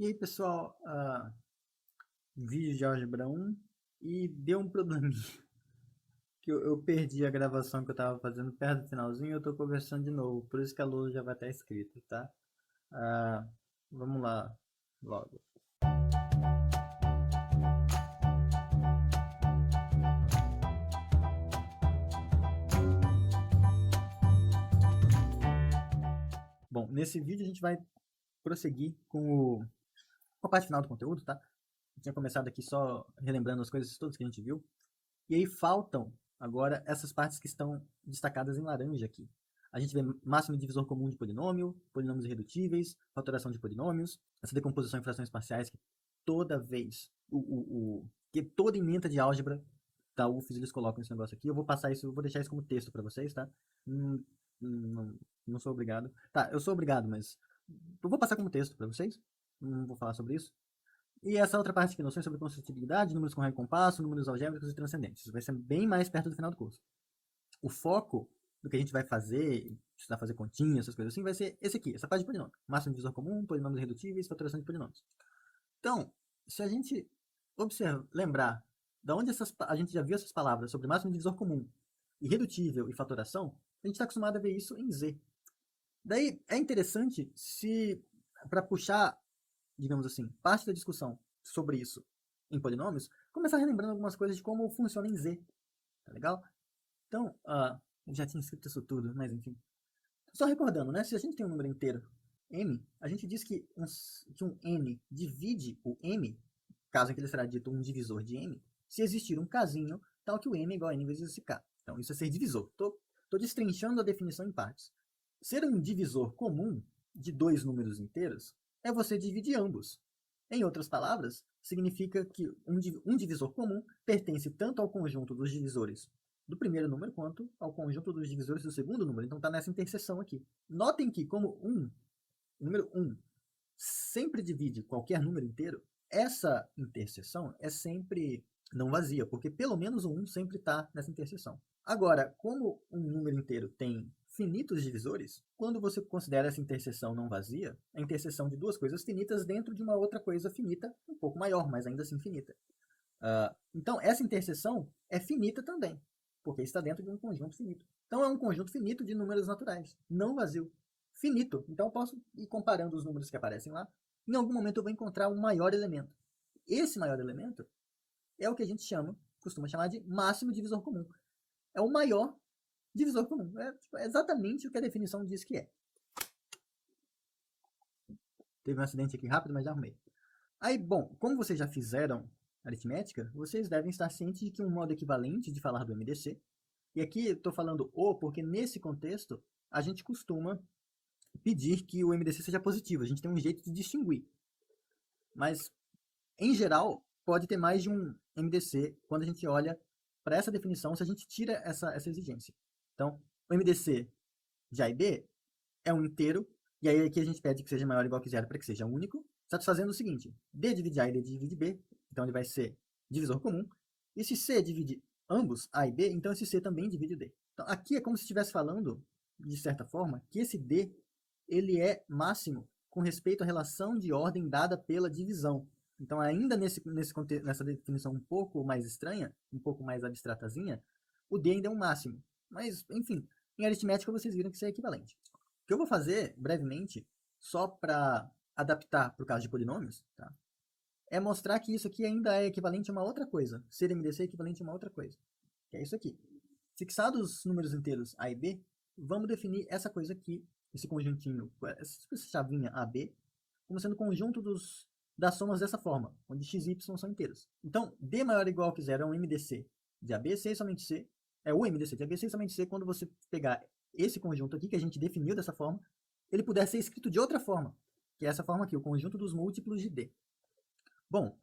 E aí, pessoal, vídeo de álgebra 1 e deu um probleminha que eu perdi a gravação que eu estava fazendo perto do finalzinho e eu estou conversando de novo, por isso que a luz já vai estar escrita, tá? Ah, vamos lá, logo. Bom, nesse vídeo a gente vai prosseguir com a parte final do conteúdo, tá? Eu tinha começado aqui só relembrando as coisas todas que a gente viu. E aí faltam agora essas partes que estão destacadas em laranja aqui. A gente vê máximo divisor comum de polinômio, polinômios irredutíveis, fatoração de polinômios, essa decomposição em frações parciais que toda vez, que toda ementa de álgebra da UFES eles colocam esse negócio aqui. Eu vou passar isso, eu vou deixar isso como texto para vocês, tá? Não, não sou obrigado. Tá, eu sou obrigado, mas eu vou passar como texto para vocês. Não vou falar sobre isso. E essa outra parte aqui, noções sobre construtibilidade, números com raio e compasso, números algébricos e transcendentes. Isso vai ser bem mais perto do final do curso. O foco do que a gente vai fazer, estudar fazer continhas, essas coisas assim, vai ser esse aqui, essa parte de polinômio. Máximo divisor comum, polinômios irredutíveis, faturação de polinômios. Então, se a gente lembrar de onde a gente já viu essas palavras sobre máximo divisor comum, irredutível e fatoração, a gente está acostumado a ver isso em Z. Daí é interessante se, para puxar, digamos assim, parte da discussão sobre isso em polinômios, começar relembrando algumas coisas de como funciona em Z, tá legal? Então, eu já tinha escrito isso tudo, mas enfim. Só recordando, né? Se a gente tem um número inteiro m, a gente diz que um n divide o m, caso em que ele será dito um divisor de m, se existir um casinho tal que o m é igual a n vezes esse k. Então, isso é ser divisor. Tô destrinchando a definição em partes. Ser um divisor comum de dois números inteiros é você dividir ambos. Em outras palavras, significa que um divisor comum pertence tanto ao conjunto dos divisores do primeiro número quanto ao conjunto dos divisores do segundo número. Então está nessa interseção aqui. Notem que como o número 1 sempre divide qualquer número inteiro, essa interseção é sempre não vazia, porque pelo menos o 1 sempre está nessa interseção. Agora, como um número inteiro tem finitos divisores, quando você considera essa interseção não vazia, a interseção de duas coisas finitas dentro de uma outra coisa finita, um pouco maior, mas ainda assim finita. Então, essa interseção é finita também, porque está dentro de um conjunto finito. Então, é um conjunto finito de números naturais, não vazio. Finito. Então, eu posso ir comparando os números que aparecem lá. Em algum momento, eu vou encontrar um maior elemento. Esse maior elemento é o que a gente costuma chamar de máximo divisor comum. É o maior divisor comum. É exatamente o que a definição diz que é. Teve um acidente aqui rápido, mas já arrumei. Aí, bom, como vocês já fizeram aritmética, vocês devem estar cientes de que um modo equivalente de falar do MDC, e aqui estou falando o porque nesse contexto a gente costuma pedir que o MDC seja positivo, a gente tem um jeito de distinguir. Mas, em geral, pode ter mais de um MDC quando a gente olha para essa definição, se a gente tira essa exigência. Então, o MDC de A e B é um inteiro, e aí aqui a gente pede que seja maior ou igual que zero para que seja único, satisfazendo o seguinte: D divide A e D divide B, então ele vai ser divisor comum, e se C divide ambos, A e B, então esse C também divide D. Então aqui é como se estivesse falando, de certa forma, que esse D ele é máximo com respeito à relação de ordem dada pela divisão. Então ainda nessa definição um pouco mais estranha, um pouco mais abstratazinha, o D ainda é um máximo. Mas, enfim, em aritmética vocês viram que isso é equivalente. O que eu vou fazer, brevemente, só para adaptar para o caso de polinômios, tá? É mostrar que isso aqui ainda é equivalente a uma outra coisa. Ser MDC é equivalente a uma outra coisa. Que é isso aqui. Fixados os números inteiros A e B, vamos definir essa coisa aqui, esse conjuntinho, essa chavinha AB, como sendo conjunto das somas dessa forma, onde x e y são inteiros. Então, D maior ou igual que zero é um MDC de AB, C somente C, é o MDC de AB, C somente C, quando você pegar esse conjunto aqui, que a gente definiu dessa forma, ele puder ser escrito de outra forma, que é essa forma aqui, o conjunto dos múltiplos de D. Bom,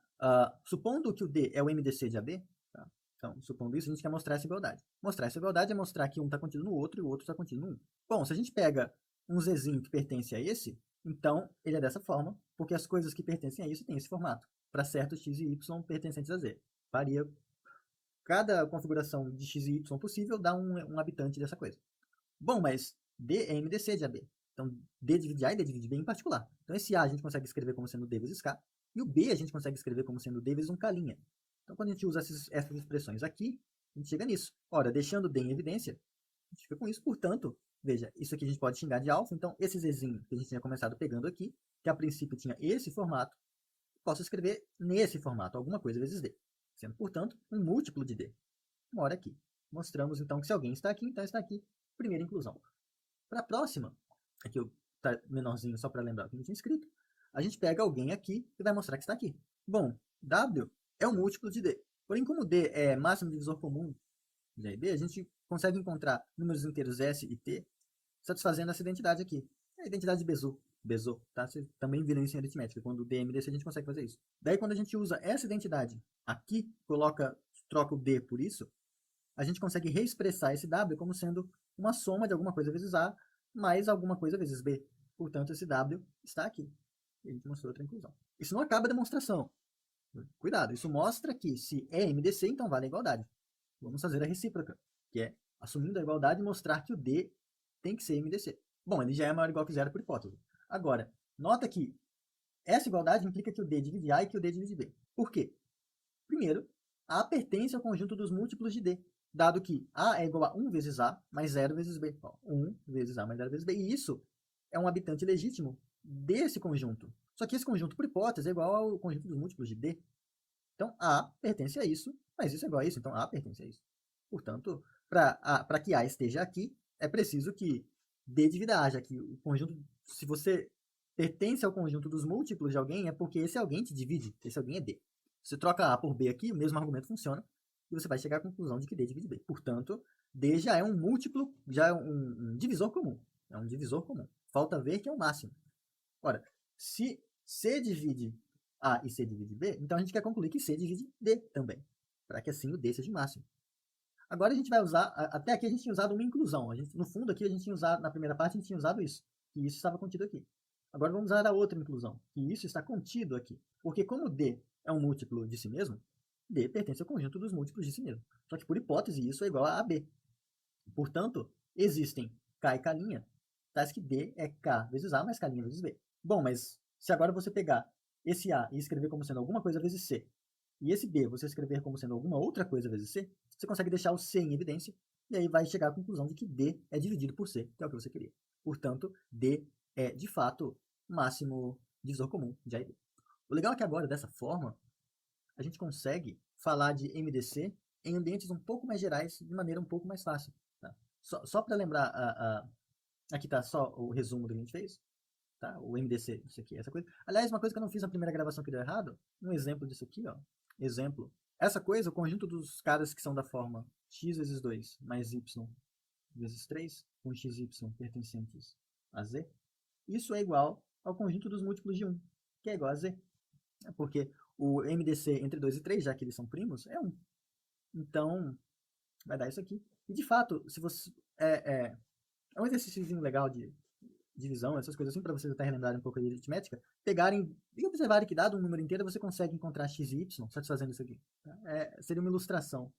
supondo que o D é o MDC de AB, tá? Então, supondo isso, a gente quer mostrar essa igualdade. Mostrar essa igualdade é mostrar que um está contido no outro e o outro está contido no 1. Bom, se a gente pega um Zzinho que pertence a esse, então ele é dessa forma, porque as coisas que pertencem a isso têm esse formato, para certos x e y pertencentes a Z. Varia. Cada configuração de x e y possível dá um habitante dessa coisa. Bom, mas D é MDC de AB. Então, D divide A e D divide B em particular. Então, esse A a gente consegue escrever como sendo D vezes K, e o B a gente consegue escrever como sendo D vezes 1K'. Então, quando a gente usa essas expressões aqui, a gente chega nisso. Ora, deixando D em evidência, a gente fica com isso. Portanto, veja, isso aqui a gente pode xingar de alfa. Então, esse Zzinho que a gente tinha começado pegando aqui, que a princípio tinha esse formato, posso escrever nesse formato, alguma coisa vezes D, sendo, portanto, um múltiplo de D. Ora aqui. Mostramos, então, que se alguém está aqui, então está aqui. Primeira inclusão. Para a próxima, aqui está menorzinho só para lembrar o que a gente tinha escrito, a gente pega alguém aqui e vai mostrar que está aqui. Bom, W é um múltiplo de D. Porém, como D é máximo divisor comum de A e B, a gente consegue encontrar números inteiros S e T satisfazendo essa identidade aqui. É a identidade de Bezoar, tá? Você também vira isso em aritmética. Quando o D é MDC, a gente consegue fazer isso. Daí, quando a gente usa essa identidade aqui, troca o D por isso, a gente consegue reexpressar esse W como sendo uma soma de alguma coisa vezes A mais alguma coisa vezes B. Portanto, esse W está aqui. E a gente mostrou outra inclusão. Isso não acaba a demonstração. Cuidado, isso mostra que se é MDC, então vale a igualdade. Vamos fazer a recíproca, que é, assumindo a igualdade, mostrar que o D tem que ser MDC. Bom, ele já é maior ou igual que zero por hipótese. Agora, nota que essa igualdade implica que o D divide A e que o D divide B. Por quê? Primeiro, A pertence ao conjunto dos múltiplos de D, dado que A é igual a 1 vezes A mais 0 vezes B. 1 vezes A mais 0 vezes B. E isso é um habitante legítimo desse conjunto. Só que esse conjunto, por hipótese, é igual ao conjunto dos múltiplos de D. Então, A pertence a isso, mas isso é igual a isso. Então, A pertence a isso. Portanto, para que A esteja aqui, é preciso que D divida A, já que o conjunto, se você pertence ao conjunto dos múltiplos de alguém, é porque esse alguém te divide, esse alguém é D. Você troca A por B aqui, o mesmo argumento funciona, e você vai chegar à conclusão de que D divide B. Portanto, D já é um múltiplo, já é um divisor comum. É um divisor comum. Falta ver que é o máximo. Ora, se C divide A e C divide B, então a gente quer concluir que C divide D também, para que assim o D seja o máximo. Agora a gente vai usar, até aqui a gente tinha usado uma inclusão. No fundo aqui a gente tinha usado, na primeira parte a gente tinha usado isso, que isso estava contido aqui. Agora vamos usar a outra inclusão, que isso está contido aqui. Porque como D é um múltiplo de si mesmo, D pertence ao conjunto dos múltiplos de si mesmo. Só que por hipótese isso é igual a AB. Portanto, existem K e K', tais que D é K vezes A mais K' vezes B. Bom, mas se agora você pegar esse A e escrever como sendo alguma coisa vezes C, e esse B você escrever como sendo alguma outra coisa vezes C, você consegue deixar o C em evidência, e aí vai chegar à conclusão de que D é dividido por C, que é o que você queria. Portanto, D é, de fato, máximo divisor comum de A e B. O legal é que agora, dessa forma, a gente consegue falar de MDC em ambientes um pouco mais gerais, de maneira um pouco mais fácil. Tá? Só para lembrar, aqui está só o resumo do que a gente fez. Tá? O MDC, isso aqui, essa coisa. Aliás, uma coisa que eu não fiz na primeira gravação que deu errado, um exemplo disso aqui, ó. Exemplo. Essa coisa, o conjunto dos caras que são da forma x vezes 2 mais y vezes 3, com xy pertencentes a z, isso é igual ao conjunto dos múltiplos de 1, que é igual a z. Porque o MDC entre 2 e 3, já que eles são primos, é 1. Então, vai dar isso aqui. E, de fato, se você... É um exercício legal de divisão, essas coisas assim, para vocês até relembrarem um pouco de aritmética, pegarem e observarem que, dado um número inteiro, você consegue encontrar x e y satisfazendo isso aqui. Tá? Seria uma ilustração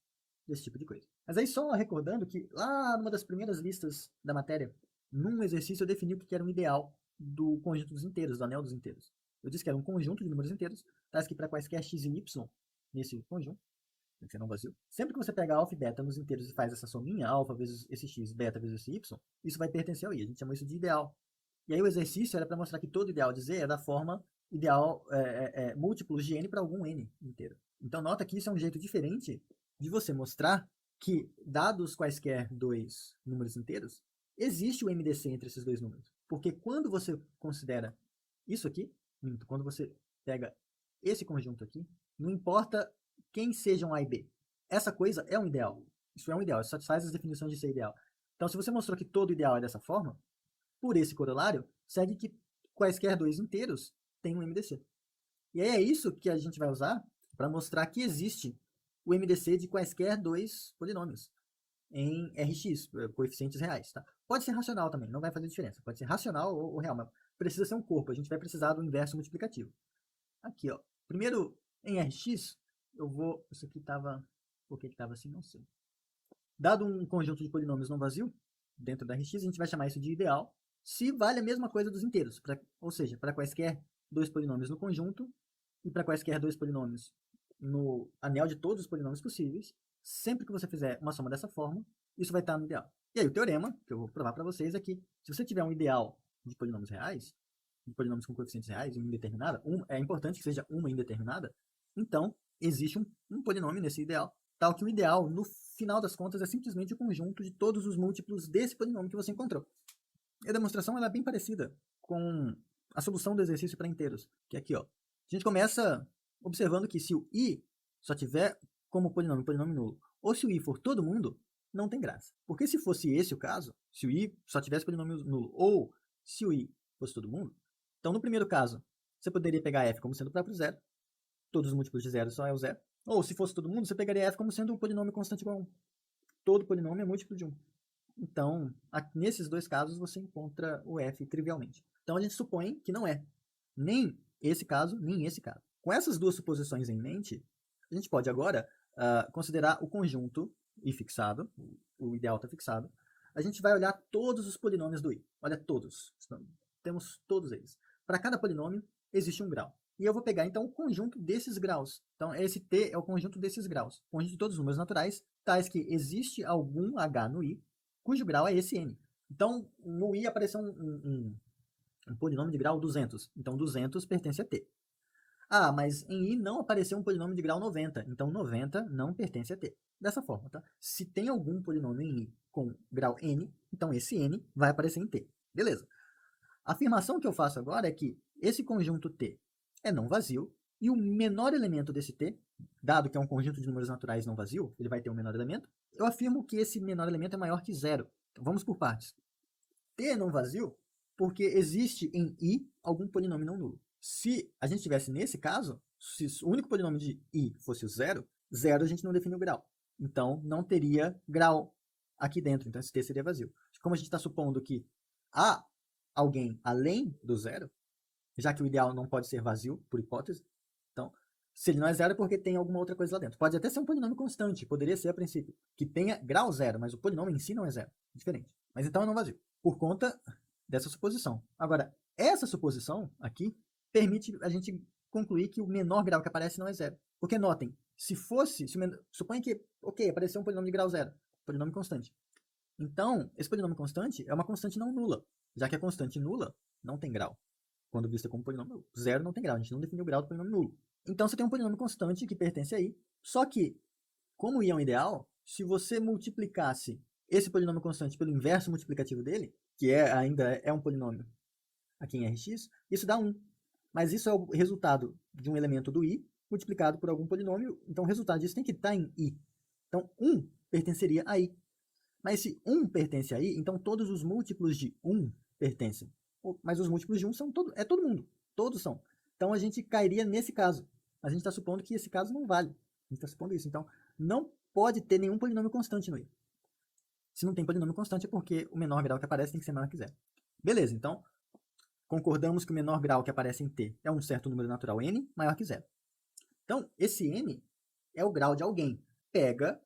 desse tipo de coisa. Mas aí, só recordando que, lá numa das primeiras listas da matéria, num exercício eu defini o que era um ideal do conjunto dos inteiros, do anel dos inteiros. Eu disse que era um conjunto de números inteiros, tais que para quaisquer x e y nesse conjunto, tem que ser não vazio. Sempre que você pega alfa e beta nos inteiros e faz essa sominha, alfa vezes esse x, beta vezes esse y, isso vai pertencer ao i. A gente chama isso de ideal. E aí o exercício era para mostrar que todo ideal de z é da forma ideal múltiplos de n para algum n inteiro. Então nota que isso é um jeito diferente de você mostrar que, dados quaisquer dois números inteiros, existe o MDC entre esses dois números. Porque quando você considera isso aqui, quando você pega esse conjunto aqui, não importa quem sejam A e B. Essa coisa é um ideal. Isso é um ideal, isso satisfaz as definições de ser ideal. Então, se você mostrou que todo ideal é dessa forma, por esse corolário, segue que quaisquer dois inteiros têm um MDC. E aí é isso que a gente vai usar para mostrar que existe o MDC de quaisquer dois polinômios em Rx, coeficientes reais. Tá? Pode ser racional também, não vai fazer diferença. Pode ser racional ou real, mas precisa ser um corpo. A gente vai precisar do inverso multiplicativo. Aqui, ó. Primeiro, em Rx, eu vou... Isso aqui estava... Por que estava assim? Não sei. Dado um conjunto de polinômios não vazio, dentro da Rx, a gente vai chamar isso de ideal. se vale a mesma coisa dos inteiros, ou seja, para quaisquer dois polinômios no conjunto e para quaisquer dois polinômios no anel de todos os polinômios possíveis, sempre que você fizer uma soma dessa forma, isso vai estar no ideal. E aí o teorema, que eu vou provar para vocês, é que se você tiver um ideal de polinômios reais, de polinômios com coeficientes reais, uma indeterminada, é importante que seja uma indeterminada, então existe um polinômio nesse ideal, tal que o ideal, no final das contas, é simplesmente o conjunto de todos os múltiplos desse polinômio que você encontrou. E a demonstração ela é bem parecida com a solução do exercício para inteiros, que é aqui, ó. A gente começa observando que se o i só tiver como polinômio nulo, ou se o i for todo mundo, não tem graça. Porque se fosse esse o caso, se o i só tivesse polinômio nulo, ou se o i fosse todo mundo, então no primeiro caso, você poderia pegar f como sendo o próprio zero, todos os múltiplos de zero só é o zero, ou se fosse todo mundo, você pegaria f como sendo um polinômio constante igual a 1. Todo polinômio é múltiplo de 1. Então, nesses dois casos, você encontra o f trivialmente. Então, a gente supõe que não é nem esse caso, nem esse caso. Com essas duas suposições em mente, a gente pode agora considerar o conjunto i fixado, o ideal está fixado. A gente vai olhar todos os polinômios do i. Olha todos. Temos todos eles. Para cada polinômio, existe um grau. E eu vou pegar, então, o conjunto desses graus. Então, esse t é o conjunto desses graus. O conjunto de todos os números naturais, tais que existe algum h no i, cujo grau é esse n. Então, no i apareceu um polinômio de grau 200. Então, 200 pertence a t. Ah, mas em i não apareceu um polinômio de grau 90. Então, 90 não pertence a t. Dessa forma, tá? Se tem algum polinômio em i com grau n, então esse n vai aparecer em t. Beleza. A afirmação que eu faço agora é que esse conjunto t é não vazio e o menor elemento desse t, dado que é um conjunto de números naturais não vazio, ele vai ter um menor elemento, eu afirmo que esse menor elemento é maior que zero. Então, vamos por partes. T é não vazio porque existe em i algum polinômio não nulo. Se a gente tivesse nesse caso, se o único polinômio de i fosse o zero, zero a gente não define o grau. Então, não teria grau aqui dentro. Então, esse t seria vazio. Como a gente está supondo que há alguém além do zero, já que o ideal não pode ser vazio, por hipótese, então, se ele não é zero é porque tem alguma outra coisa lá dentro. Pode até ser um polinômio constante, poderia ser a princípio, que tenha grau zero, mas o polinômio em si não é zero. Diferente. Mas então é não vazio, por conta dessa suposição. Agora, essa suposição aqui permite a gente concluir que o menor grau que aparece não é zero. Porque notem, se fosse, suponha que, ok, apareceu um polinômio de grau zero, polinômio constante. Então, esse polinômio constante é uma constante não nula, já que a constante nula não tem grau. Quando vista como polinômio, zero não tem grau, a gente não definiu o grau do polinômio nulo. Então, você tem um polinômio constante que pertence a i, só que, como i é um ideal, se você multiplicasse esse polinômio constante pelo inverso multiplicativo dele, que ainda é um polinômio aqui em Rx, isso dá 1. Mas isso é o resultado de um elemento do i multiplicado por algum polinômio, então o resultado disso tem que estar em i. Então, 1 pertenceria a i. Mas se 1 pertence a i, então todos os múltiplos de 1 pertencem. Mas os múltiplos de 1 são todo mundo. Todos são. Então a gente cairia nesse caso. A gente está supondo que esse caso não vale. A gente está supondo isso. Então não pode ter nenhum polinômio constante no i. Se não tem polinômio constante é porque o menor grau que aparece tem que ser maior que zero. Beleza, então concordamos que o menor grau que aparece em t é um certo número natural n maior que zero. Então esse n é o grau de alguém. Pega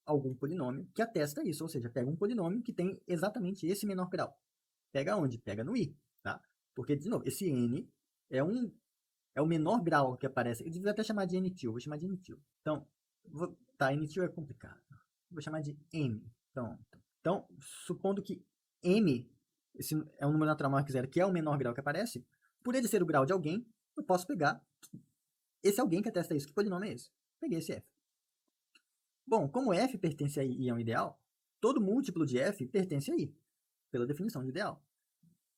algum polinômio que atesta isso, ou seja, pega um polinômio que tem exatamente esse menor grau. Pega onde? Pega no i, tá? Porque, de novo, esse n é o menor grau que aparece. Eu devia até chamar de n-til, vou chamar de n-til. Então, tá, n-til é complicado. Vou chamar de m. Então, supondo que m esse é um número natural maior que zero, que é o menor grau que aparece, por ele ser o grau de alguém, eu posso pegar esse alguém que atesta isso. Que polinômio é esse? Peguei esse f. Bom, como f pertence a i e é um ideal, todo múltiplo de f pertence a i, pela definição de ideal.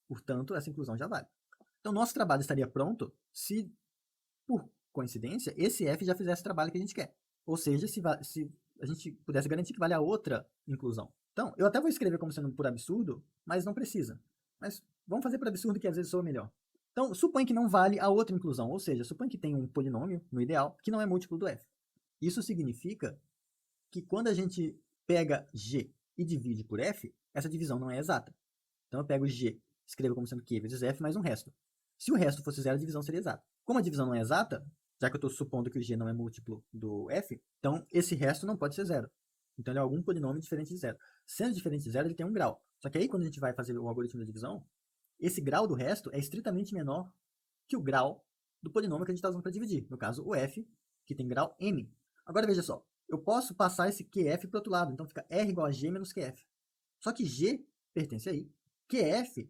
Portanto, essa inclusão já vale. Então, nosso trabalho estaria pronto se, por coincidência, esse f já fizesse o trabalho que a gente quer. Ou seja, se a gente pudesse garantir que vale a outra inclusão. Então, eu até vou escrever como sendo por absurdo, mas não precisa. Mas vamos fazer por absurdo que às vezes soa melhor. Então, supõe que não vale a outra inclusão. Ou seja, supõe que tem um polinômio, no ideal, que não é múltiplo do f. Isso significa que quando a gente pega g e divide por f, essa divisão não é exata. Então eu pego g, escrevo como sendo q vezes f mais um resto. Se o resto fosse zero, a divisão seria exata. Como a divisão não é exata, já que eu estou supondo que o g não é múltiplo do f, então esse resto não pode ser zero. Então ele é algum polinômio diferente de zero. Sendo diferente de zero, ele tem um grau. Só que aí, quando a gente vai fazer o algoritmo da divisão, esse grau do resto é estritamente menor que o grau do polinômio que a gente está usando para dividir. No caso, o f, que tem grau m. Agora, veja só. Eu posso passar esse qf para o outro lado. Então, fica r igual a g menos qf. Só que g pertence a i. qf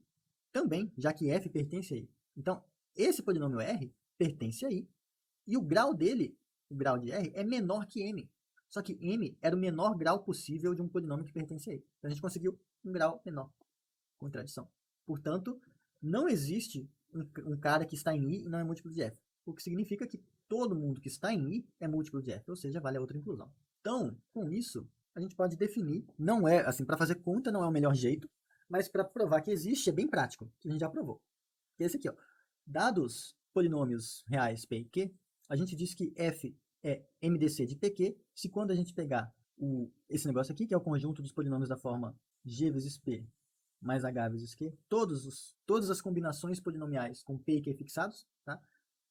também, já que f pertence a i. Então, esse polinômio r pertence a i. E o grau dele, o grau de r, é menor que m. Só que m era o menor grau possível de um polinômio que pertence a i. Então, a gente conseguiu um grau menor. Contradição. Portanto, não existe um cara que está em i e não é múltiplo de f. O que significa que todo mundo que está em i é múltiplo de f, ou seja, vale a outra inclusão. Então, com isso, a gente pode definir, não é, assim, para fazer conta não é o melhor jeito, mas para provar que existe é bem prático, que a gente já provou. Que é esse aqui, ó. Dados polinômios reais p e q, a gente diz que f é MDC de pq, se quando a gente pegar esse negócio aqui, que é o conjunto dos polinômios da forma g vezes p mais h vezes q, todas as combinações polinomiais com p e q fixados, tá?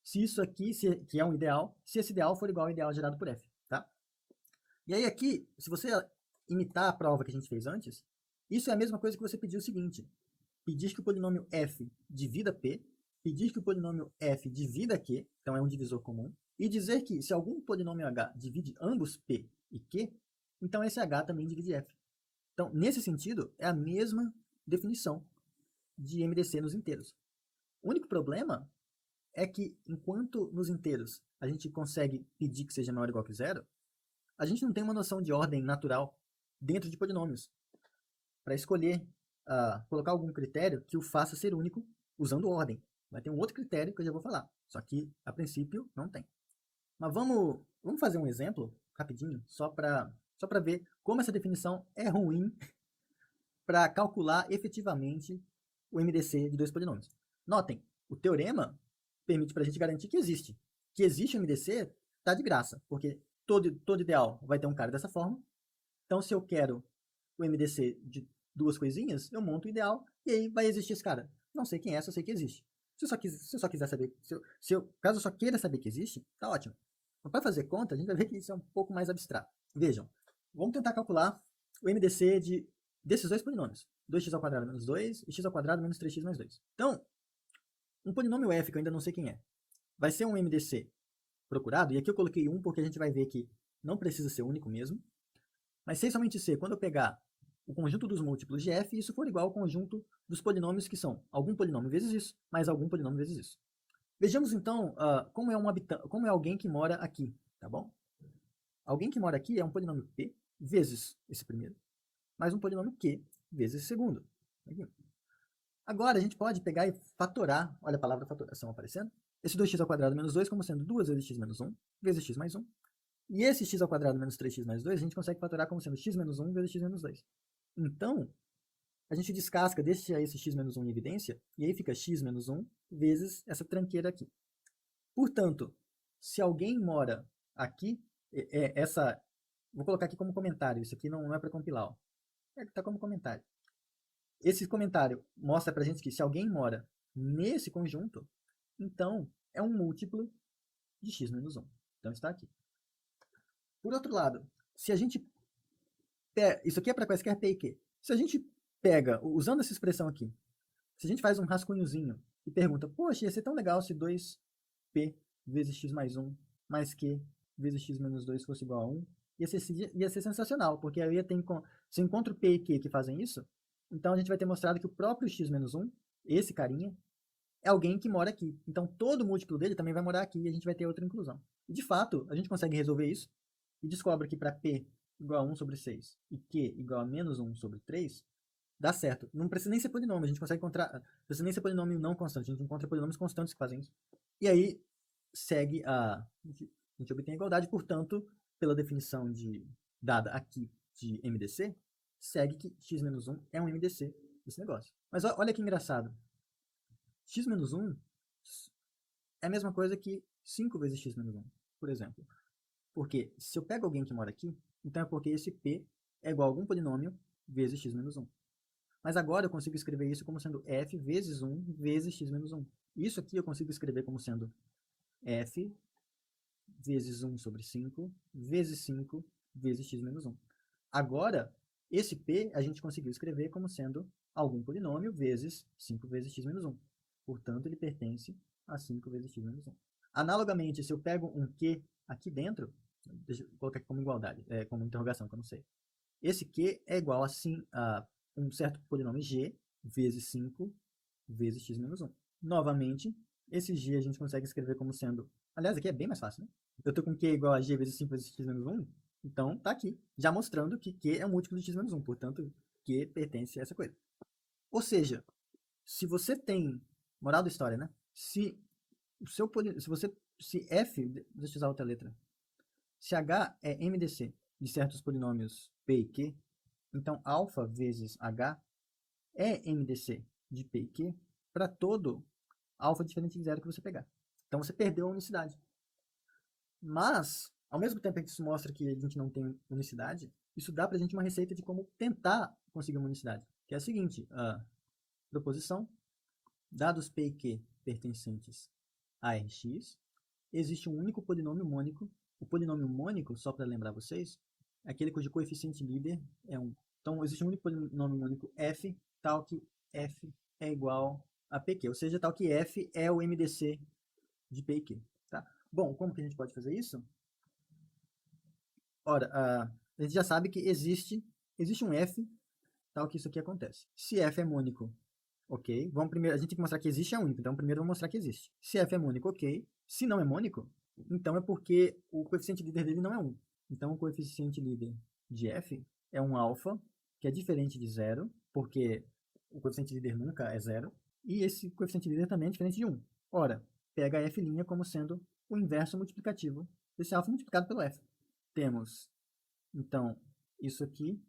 Se isso aqui, que é um ideal, se esse ideal for igual ao ideal gerado por f, tá? E aí aqui, se você imitar a prova que a gente fez antes, isso é a mesma coisa que você pedir o seguinte: pedir que o polinômio f divida p, pedir que o polinômio f divida q, então é um divisor comum, e dizer que se algum polinômio h divide ambos p e q, então esse h também divide f. Então, nesse sentido, é a mesma definição de MDC nos inteiros. O único problema é que, enquanto nos inteiros a gente consegue pedir que seja maior ou igual que zero, a gente não tem uma noção de ordem natural dentro de polinômios para escolher, colocar algum critério que o faça ser único usando ordem. Vai ter um outro critério que eu já vou falar, só que, a princípio, não tem. Mas vamos fazer um exemplo, rapidinho, só para ver como essa definição é ruim para calcular efetivamente o MDC de dois polinômios. Notem, o teorema permite para a gente garantir que existe. Que existe o MDC está de graça, porque todo ideal vai ter um cara dessa forma. Então, se eu quero o MDC de duas coisinhas, eu monto o ideal e aí vai existir esse cara. Não sei quem é, só sei que existe. Se eu só quiser saber, caso eu só queira saber que existe, tá ótimo. Mas para fazer conta, a gente vai ver que isso é um pouco mais abstrato. Vejam, vamos tentar calcular o MDC desses dois polinômios. 2x ao quadrado menos 2 e x ao quadrado menos 3x mais 2. Então, um polinômio f, que eu ainda não sei quem é, vai ser um MDC procurado, e aqui eu coloquei 1 porque a gente vai ver que não precisa ser único mesmo. Mas se somente c, quando eu pegar o conjunto dos múltiplos de f, isso for igual ao conjunto dos polinômios que são algum polinômio vezes isso, mais algum polinômio vezes isso. Vejamos então como é alguém que mora aqui, tá bom? Alguém que mora aqui é um polinômio p vezes esse primeiro, mais um polinômio q vezes esse segundo. Aqui. Agora a gente pode pegar e fatorar, olha a palavra fatoração aparecendo, esse 2x ao quadrado menos 2 como sendo 2 vezes x menos 1 vezes x mais 1. E esse x ao quadrado menos 3x mais 2 a gente consegue fatorar como sendo x menos 1 vezes x menos 2. Então, a gente descasca, deixa esse x menos 1 em evidência, e aí fica x menos 1 vezes essa tranqueira aqui. Portanto, se alguém mora aqui, vou colocar aqui como comentário, isso aqui não é para compilar, ó. Tá como comentário. Esse comentário mostra pra gente que se alguém mora nesse conjunto, então é um múltiplo de x menos 1. Então está aqui. Por outro lado, se a gente isso aqui é para quaisquer p e q. Se a gente pega, usando essa expressão aqui, se a gente faz um rascunhozinho e pergunta, poxa, ia ser tão legal se 2p vezes x mais 1 mais q vezes x menos 2 fosse igual a 1, ia ser sensacional, porque eu ia ter, se eu encontro p e q que fazem isso, então a gente vai ter mostrado que o próprio x menos 1, esse carinha, é alguém que mora aqui. Então todo múltiplo dele também vai morar aqui e a gente vai ter outra inclusão. E de fato, a gente consegue resolver isso e descobre que para p igual a 1 sobre 6 e q igual a menos 1 sobre 3, dá certo. Não precisa nem ser polinômio, a gente consegue encontrar. Não precisa nem ser polinômio não constante, a gente encontra polinômios constantes que fazem isso. E aí segue a gente obtém a igualdade, portanto, pela definição dada aqui de MDC, segue que x menos 1 é um MDC desse negócio. Mas olha que engraçado. X menos 1 é a mesma coisa que 5 vezes x menos 1, por exemplo. Porque se eu pego alguém que mora aqui, então é porque esse p é igual a algum polinômio vezes x menos 1. Mas agora eu consigo escrever isso como sendo f vezes 1 vezes x menos 1. Isso aqui eu consigo escrever como sendo f vezes 1 sobre 5 vezes 5 vezes x menos 1. Agora, esse p a gente conseguiu escrever como sendo algum polinômio vezes 5 vezes x menos 1. Portanto, ele pertence a 5 vezes x menos 1. Analogamente, se eu pego um q aqui dentro, deixa eu colocar aqui como igualdade, como interrogação, que eu não sei. Esse q é igual a um certo polinômio g vezes 5 vezes x menos 1. Novamente, esse g a gente consegue escrever como sendo... Aliás, aqui é bem mais fácil, né? Eu estou com q igual a g vezes 5 vezes x menos 1, então tá aqui, já mostrando que q é um múltiplo de x menos 1, portanto, q pertence a essa coisa. Ou seja, se você tem... Moral da história, né? Se f... Deixa eu usar outra letra. Se h é MDC de certos polinômios p e q, então alfa vezes h é MDC de p e q para todo alfa diferente de zero que você pegar. Então você perdeu a unicidade. Mas, ao mesmo tempo que isso mostra que a gente não tem unicidade, isso dá para a gente uma receita de como tentar conseguir uma unicidade. Que é a seguinte, a proposição, dados p e q pertencentes a Rx, existe um único polinômio mônico. O polinômio mônico, só para lembrar vocês, é aquele cujo coeficiente líder é 1. Então, existe um único polinômio mônico f, tal que f é igual a pq, ou seja, tal que f é o MDC de p e q. Tá? Bom, como que a gente pode fazer isso? Ora, a gente já sabe que existe um f, tal que isso aqui acontece. Se f é mônico, ok. Vamos primeiro, a gente tem que mostrar que existe é único, então primeiro vamos mostrar que existe. Se f é mônico, ok. Se não é mônico, então é porque o coeficiente líder dele não é 1. Então o coeficiente líder de f é um alfa, que é diferente de zero, porque o coeficiente líder nunca é zero, e esse coeficiente líder também é diferente de 1. Ora, pega a f' como sendo o inverso multiplicativo desse alfa multiplicado pelo f. Temos, então, isso aqui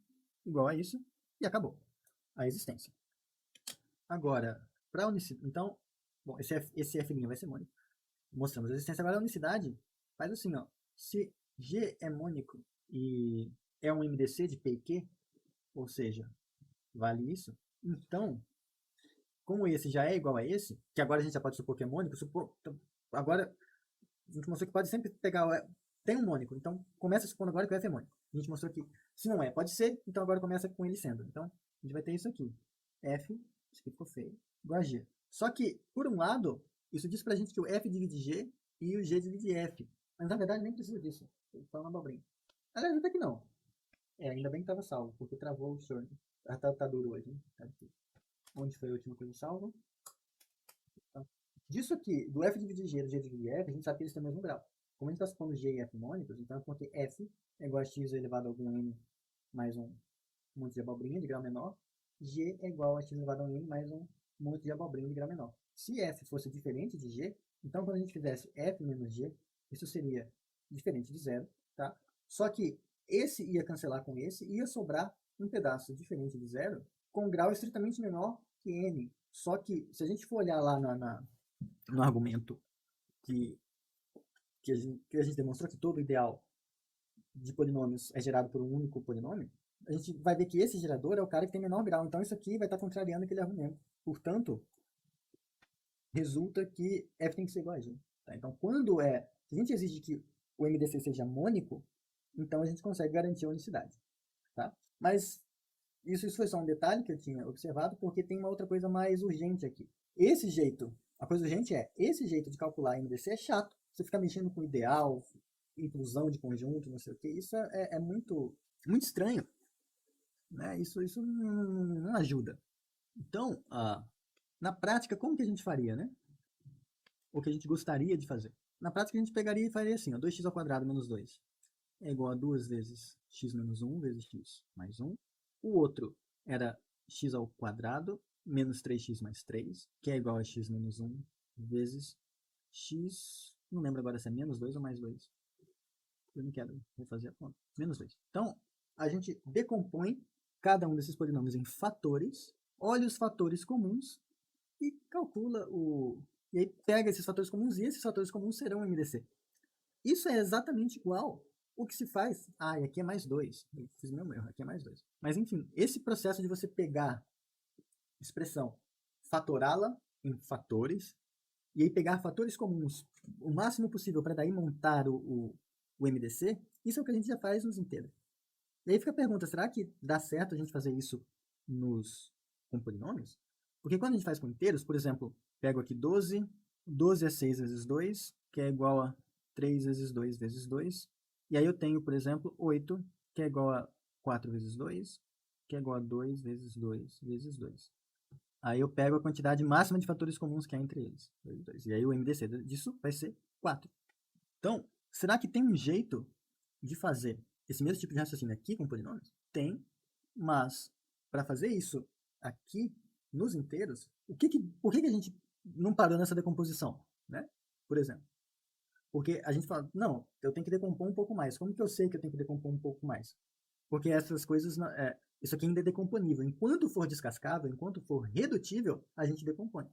igual a isso, e acabou a existência. Agora, para a unicidade, então, bom, esse f' vai ser mônico. Mostramos a existência. Agora a unicidade faz assim, ó. Se G é mônico e é um MDC de P e Q, ou seja, vale isso, então, como esse já é igual a esse, que agora a gente já pode supor que é mônico, agora a gente mostrou que pode sempre pegar, tem um mônico, então começa supondo agora que o F é mônico. A gente mostrou que se não é, pode ser, então agora começa com ele sendo. Então, a gente vai ter isso aqui. F, isso aqui ficou feio, igual a G. Só que, por um lado, isso diz pra gente que o F divide G e o G divide F. Mas na verdade nem precisa disso. Estou falando abobrinha. Aliás, até que não. Ainda bem que estava salvo, porque travou o short. Tá duro hoje, hein? Tá difícil. Onde foi a última coisa salva? Então, disso aqui, do F dividir G e do G dividir F, a gente sabe que eles têm o mesmo grau. Como a gente está supondo G e F mônicos, então eu contei F é igual a x elevado a algum n mais um monte de abobrinha de grau menor. G é igual a x elevado a n mais um monte de abobrinha de grau menor. Se F fosse diferente de G, então quando a gente fizesse F menos G, isso seria diferente de zero, tá? Só que esse ia cancelar com esse e ia sobrar um pedaço diferente de zero com grau estritamente menor que n. Só que se a gente for olhar lá no argumento que a gente demonstrou que todo ideal de polinômios é gerado por um único polinômio, a gente vai ver que esse gerador é o cara que tem menor grau. Então isso aqui vai estar contrariando aquele argumento. Portanto, resulta que f tem que ser igual a g. Tá? Então, se a gente exige que o MDC seja mônico, então a gente consegue garantir a unicidade. Tá? Mas isso foi só um detalhe que eu tinha observado, porque tem uma outra coisa mais urgente aqui. A coisa urgente esse jeito de calcular MDC é chato. Você ficar mexendo com ideal, inclusão de conjunto, não sei o que, isso é muito, muito estranho. Né? Isso não ajuda. Então, na prática, como que a gente faria, né? O que a gente gostaria de fazer? Na prática, a gente pegaria e faria assim, ó, 2x ao quadrado menos 2 é igual a 2 vezes x menos 1 vezes x mais 1. O outro era x ao quadrado menos 3x mais 3, que é igual a x menos 1 vezes x... Não lembro agora se é menos 2 ou mais 2. Eu não quero refazer a conta. Menos 2. Então, a gente decompõe cada um desses polinômios em fatores, olha os fatores comuns e calcula e aí pega esses fatores comuns e esses fatores comuns serão MDC. Isso é exatamente igual o que se faz... e aqui é mais 2. Eu fiz meu erro, aqui é mais 2. Mas enfim, esse processo de você pegar expressão, fatorá-la em fatores, e aí pegar fatores comuns o máximo possível para daí montar o MDC, isso é o que a gente já faz nos inteiros. E aí fica a pergunta, será que dá certo a gente fazer isso nos com polinômios, porque quando a gente faz com inteiros, por exemplo, pego aqui 12, 12 é 6 vezes 2, que é igual a 3 vezes 2 vezes 2, e aí eu tenho, por exemplo, 8, que é igual a 4 vezes 2, que é igual a 2 vezes 2 vezes 2. Aí eu pego a quantidade máxima de fatores comuns que há entre eles. 2, 2. E aí o MDC disso vai ser 4. Então, será que tem um jeito de fazer esse mesmo tipo de raciocínio aqui com polinômios? Tem, mas para fazer isso aqui nos inteiros, por que a gente não parou nessa decomposição? Né? Por exemplo. Porque a gente fala, não, eu tenho que decompor um pouco mais. Como que eu sei que eu tenho que decompor um pouco mais? Porque essas coisas, isso aqui ainda é decomponível. Enquanto for descascável, enquanto for redutível, a gente decompõe.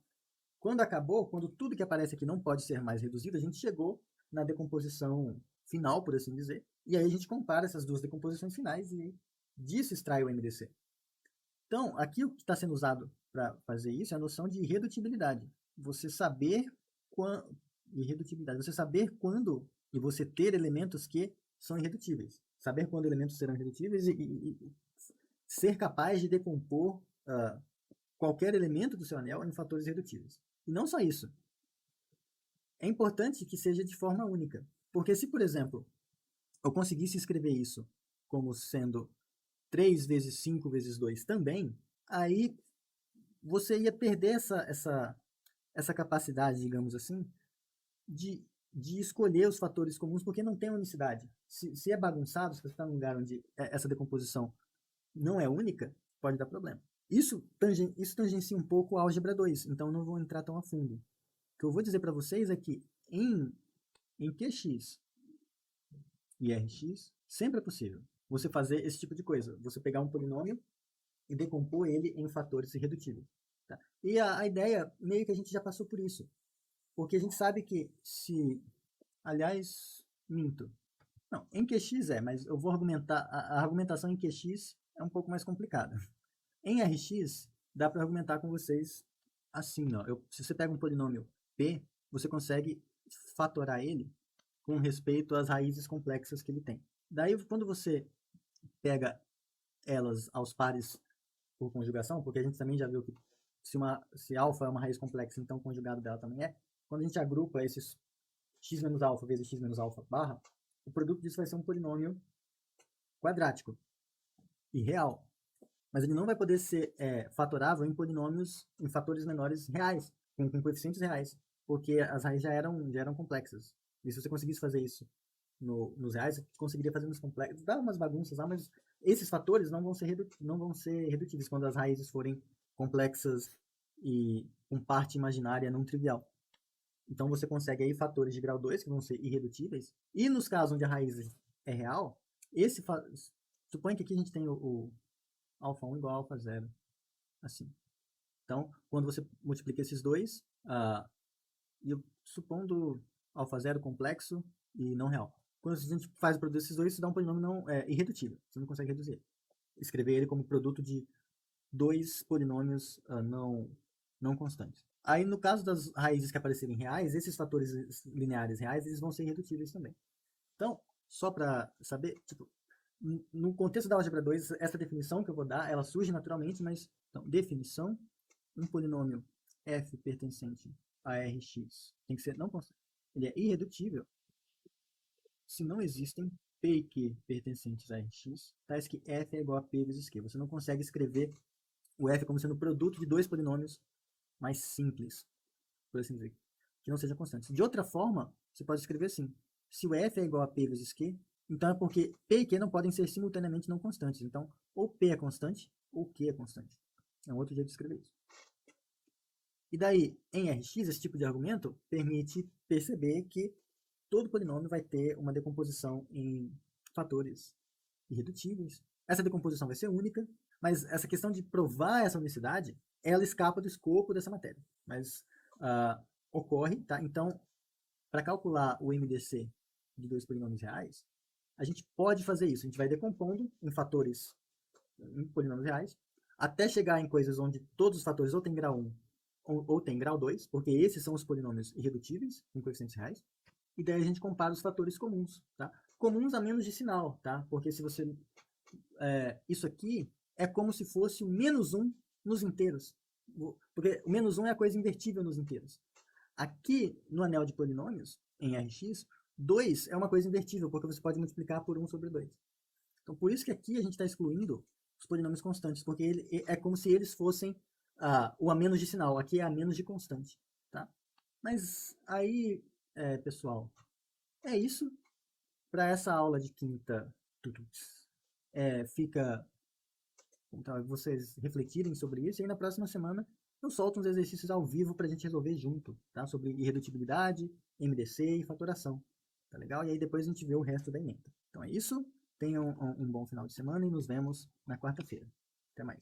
Quando acabou, quando tudo que aparece aqui não pode ser mais reduzido, a gente chegou na decomposição final, por assim dizer, e aí a gente compara essas duas decomposições finais e disso extrai o MDC. Então, aqui o que está sendo usado para fazer isso é a noção de irredutibilidade. Você saber quando você saber quando e você ter elementos que são irredutíveis. Saber quando elementos serão irredutíveis e ser capaz de decompor qualquer elemento do seu anel em fatores irredutíveis. E não só isso. É importante que seja de forma única. Porque se, por exemplo, eu conseguisse escrever isso como sendo 3 vezes 5 vezes 2 também, aí você ia perder essa capacidade, digamos assim, de escolher os fatores comuns, porque não tem unicidade. Se é bagunçado, se você está num lugar onde essa decomposição não é única, pode dar problema. Isso tangencia um pouco a álgebra 2, então não vou entrar tão a fundo. O que eu vou dizer para vocês é que em Qx e Rx, sempre é possível você fazer esse tipo de coisa. Você pegar um polinômio e decompor ele em fatores irredutíveis. Tá? E a ideia, meio que a gente já passou por isso. Porque a gente sabe que se... Aliás, minto. Não, em QX mas eu vou argumentar... A argumentação em QX é um pouco mais complicada. Em Rx, dá para argumentar com vocês assim, ó. Se você pega um polinômio P, você consegue fatorar ele com respeito às raízes complexas que ele tem. Daí, quando você pega elas aos pares por conjugação, porque a gente também já viu que se alfa é uma raiz complexa, então o conjugado dela também é. Quando a gente agrupa esses x menos alfa vezes x menos alfa barra, o produto disso vai ser um polinômio quadrático e real. Mas ele não vai poder ser fatorável em polinômios em fatores menores reais, com coeficientes reais, porque as raízes já eram complexas. E se você conseguisse fazer isso nos reais, você conseguiria fazer nos complexos. Dá umas bagunças lá, mas esses fatores não vão ser redutíveis quando as raízes forem complexas e com parte imaginária não trivial. Então você consegue aí fatores de grau 2 que vão ser irredutíveis. E nos casos onde a raiz é real, suponha que aqui a gente tem o alfa 1 igual a alfa 0. Assim. Então, quando você multiplica esses dois, e supondo alfa 0 complexo e não real. Quando a gente faz o produto desses dois, isso dá um polinômio irredutível. Você não consegue reduzir. Escrever ele como produto de dois polinômios não constantes. Aí, no caso das raízes que aparecerem reais, esses fatores lineares reais, eles vão ser irredutíveis também. Então, só para saber, tipo, no contexto da álgebra 2, essa definição que eu vou dar, ela surge naturalmente, mas, então, definição, um polinômio f pertencente a Rx tem que ser não constante. Ele é irredutível se não existem P e Q pertencentes a Rx, tais que f é igual a P vezes Q. Você não consegue escrever o f como sendo produto de dois polinômios mais simples, por assim dizer, que não sejam constantes. De outra forma, você pode escrever assim: se o f é igual a P vezes Q, então é porque P e Q não podem ser simultaneamente não constantes. Então, ou P é constante, ou Q é constante. É um outro jeito de escrever isso. E daí, em Rx, esse tipo de argumento permite perceber que todo polinômio vai ter uma decomposição em fatores irredutíveis. Essa decomposição vai ser única, mas essa questão de provar essa unicidade, ela escapa do escopo dessa matéria. Mas ocorre, tá? Então, para calcular o MDC de dois polinômios reais, a gente pode fazer isso. A gente vai decompondo em fatores, em polinômios reais, até chegar em coisas onde todos os fatores ou tem grau 1 ou tem grau 2, porque esses são os polinômios irredutíveis, com coeficientes reais. E daí a gente compara os fatores comuns, tá? Comuns a menos de sinal, tá? Porque se você... isso aqui é como se fosse o menos 1 nos inteiros. Porque o menos 1 é a coisa invertível nos inteiros. Aqui, no anel de polinômios, em Rx, 2 é uma coisa invertível, porque você pode multiplicar por 1 sobre 2. Então, por isso que aqui a gente está excluindo os polinômios constantes, porque é como se eles fossem o a menos de sinal. Aqui é a menos de constante. Tá? Mas aí, pessoal, é isso para essa aula de quinta. Fica então, vocês refletirem sobre isso, e aí na próxima semana eu solto uns exercícios ao vivo para a gente resolver junto, tá? Sobre irredutibilidade, MDC e fatoração, tá legal? E aí depois a gente vê o resto da ementa. Então é isso, tenham um bom final de semana e nos vemos na quarta-feira. Até mais.